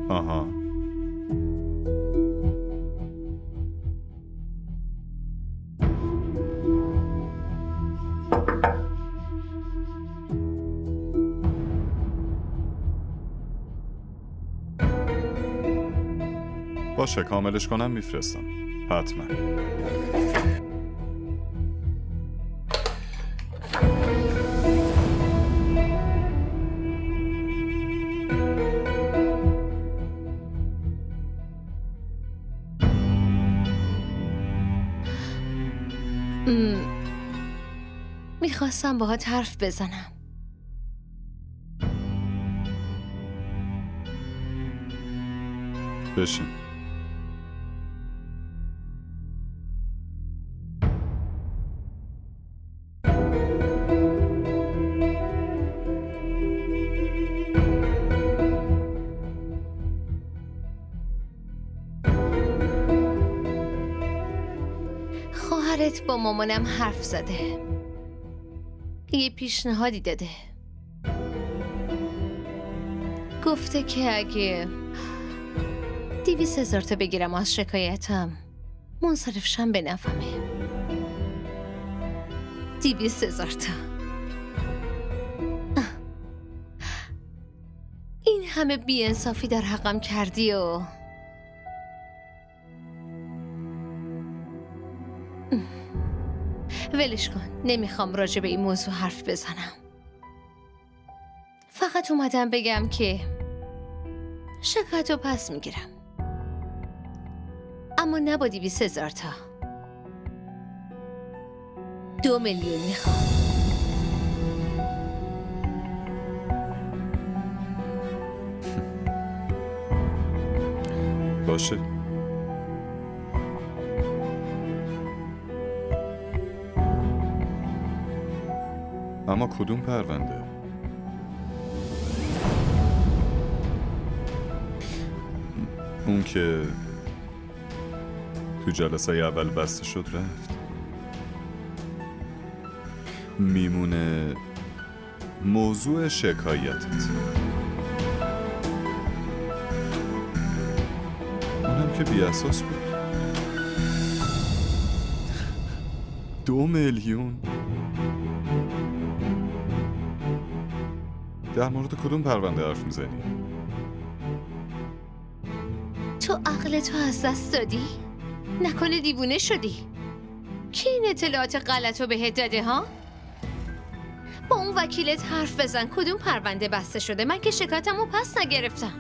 آها. باشه، کاملش کنم میفرستم. حتما. میخواستم باهات حرف بزنم. بشین. خواهرت با مامانم حرف زده. یه پیشنهادی داده. گفته که اگه 200,000 تا بگیرم از شکایتم منصرف شم به نفعمه. 200,000 تا. این همه بی‌انصافی در حقم کردی و ولش کن. نمیخوام راجع به این موضوع حرف بزنم. فقط اومدم بگم که شکایتو پس میگیرم، اما نه با 200,000 تا. 2 میلیون میخوام. باشه. اما کدوم پرونده؟ اون که تو جلسه اول بسته شد رفت. میمونه موضوع شکایتت. اونم که بی اساس بود. 2 میلیون. در مورد کدوم پرونده حرف میزنی؟ تو عقلتو از دست دادی؟ نکنه دیوونه شدی؟ کی این اطلاعات غلطو بهت داده ها؟ با اون وکیلت حرف بزن. کدوم پرونده بسته شده؟ من که شکایتمو پس نگرفتم.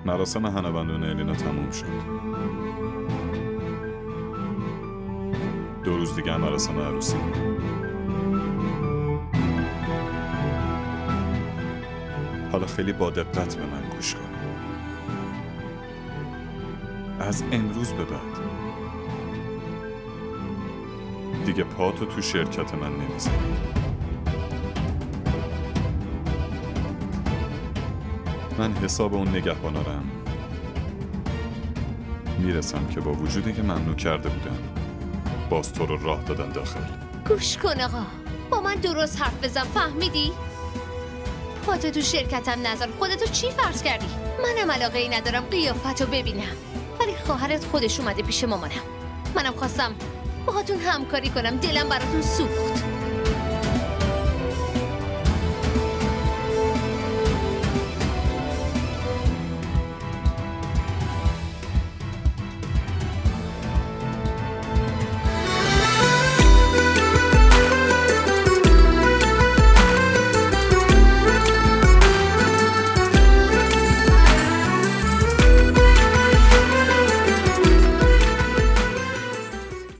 مراسم هنبندون الینا تموم شد. 2 روز دیگه هم مراسم عروسی. حالا خیلی با دقت به من گوش کن. از امروز به بعد دیگه پاتو تو شرکت من نمیزنی. من حساب اون نگهبانارم میرسم که با وجودی که ممنوع کرده بودن باز تو رو راه دادن داخل. گوش کن آقا، با من درست حرف بزن. فهمیدی؟ پاتو تو شرکتم نذار. خودتو چی فرض کردی؟ منم علاقه ای ندارم قیافتو ببینم، ولی خواهرت خودش اومده پیش مامانم. منم خواستم باهاتون همکاری کنم. دلم براتون سوخت.